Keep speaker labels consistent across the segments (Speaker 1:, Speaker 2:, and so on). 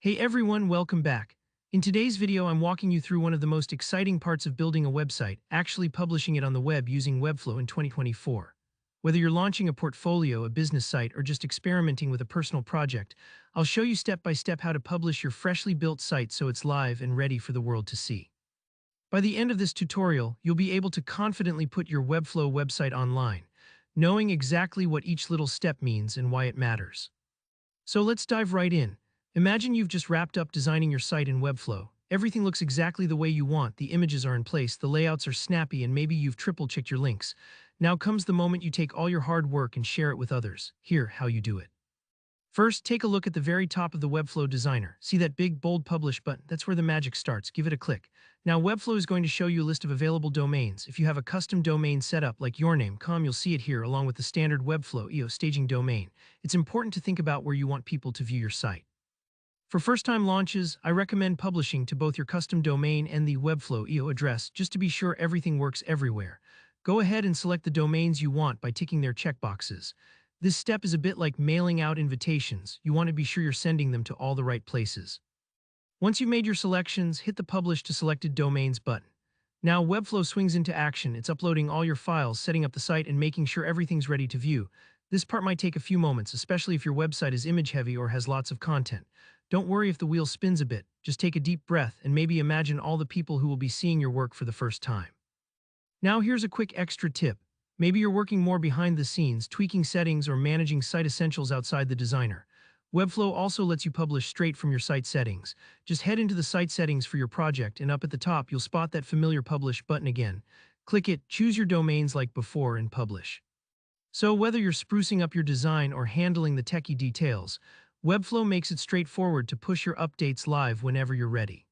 Speaker 1: Hey everyone, welcome back. In today's video, I'm walking you through one of the most exciting parts of building a website, actually publishing it on the web using Webflow in 2024. Whether you're launching a portfolio, a business site, or just experimenting with a personal project, I'll show you step by step how to publish your freshly built site so it's live and ready for the world to see. By the end of this tutorial, you'll be able to confidently put your Webflow website online, knowing exactly what each little step means and why it matters. So let's dive right in. Imagine you've just wrapped up designing your site in Webflow. Everything looks exactly the way you want, the images are in place, the layouts are snappy, and maybe you've triple-checked your links. Now comes the moment you take all your hard work and share it with others. Here, how you do it. First, take a look at the very top of the Webflow designer. See that big, bold Publish button? That's where the magic starts. Give it a click. Now, Webflow is going to show you a list of available domains. If you have a custom domain set up like yourname.com, you'll see it here along with the standard Webflow EO staging domain. It's important to think about where you want people to view your site. For first-time launches, I recommend publishing to both your custom domain and the Webflow EO address just to be sure everything works everywhere. Go ahead and select the domains you want by ticking their checkboxes. This step is a bit like mailing out invitations. You want to be sure you're sending them to all the right places. Once you've made your selections, hit the Publish to Selected Domains button. Now Webflow swings into action. It's uploading all your files, setting up the site, and making sure everything's ready to view. This part might take a few moments, especially if your website is image-heavy or has lots of content. Don't worry if the wheel spins a bit. Just take a deep breath and maybe imagine all the people who will be seeing your work for the first time. Now here's a quick extra tip. Maybe you're working more behind the scenes, tweaking settings or managing site essentials outside the designer. Webflow also lets you publish straight from your site settings. Just head into the site settings for your project, and up at the top you'll spot that familiar Publish button again. Click it, choose your domains like before, and publish. So whether you're sprucing up your design or handling the techie details, Webflow makes it straightforward to push your updates live whenever you're ready.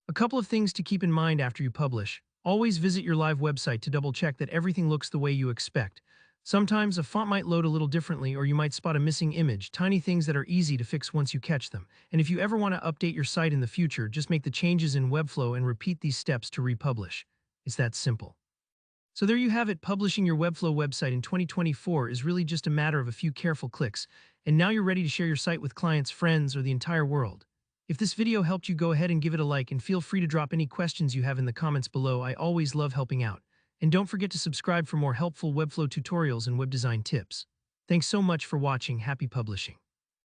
Speaker 1: A couple of things to keep in mind after you publish. Always visit your live website to double-check that everything looks the way you expect. Sometimes a font might load a little differently, or you might spot a missing image, tiny things that are easy to fix once you catch them. And if you ever want to update your site in the future, just make the changes in Webflow and repeat these steps to republish. It's that simple. So there you have it. Publishing your Webflow website in 2024 is really just a matter of a few careful clicks, and now you're ready to share your site with clients, friends, or the entire world. If this video helped you, go ahead and give it a like, and feel free to drop any questions you have in the comments below. I always love helping out. And don't forget to subscribe for more helpful Webflow tutorials and web design tips. Thanks so much for watching. Happy publishing.